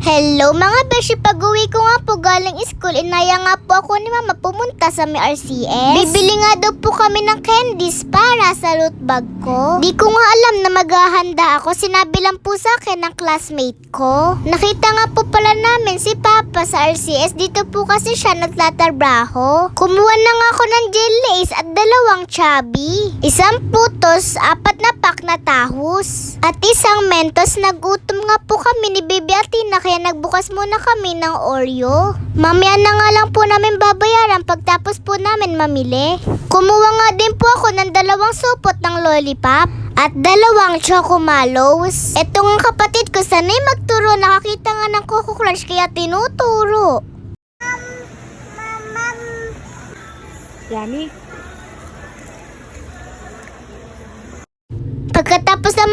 Hello mga beshi, pag-uwi ko nga po galing school, inaya nga po ako ni mama pumunta sa may RCS. Bibili nga daw po kami ng candies para sa loot bag ko. Di ko nga alam na maghahanda ako, sinabi lang po sa akin ng classmate ko. Nakita nga po pala namin si Papa sa RCS, dito po kasi siya nagtatrabaho. Kumuha na nga ako ng jellies at 2 chubby, 1 putos, 4 na pack na tahos, at 1 mentos. Nagutom nga po kami ni Baby Atina kaya nagbukas muna kami ng Oreo. Mamaya na nga lang po namin babayaran pagtapos po namin mamili. Kumuha nga din po ako ng 2 supot ng lollipop at 2 chocomalos. Ito nga kapatid ko, sanay magturo, nakakita nga ng Coco Crunch kaya tinuturo. Yummy. Pagkatapos naman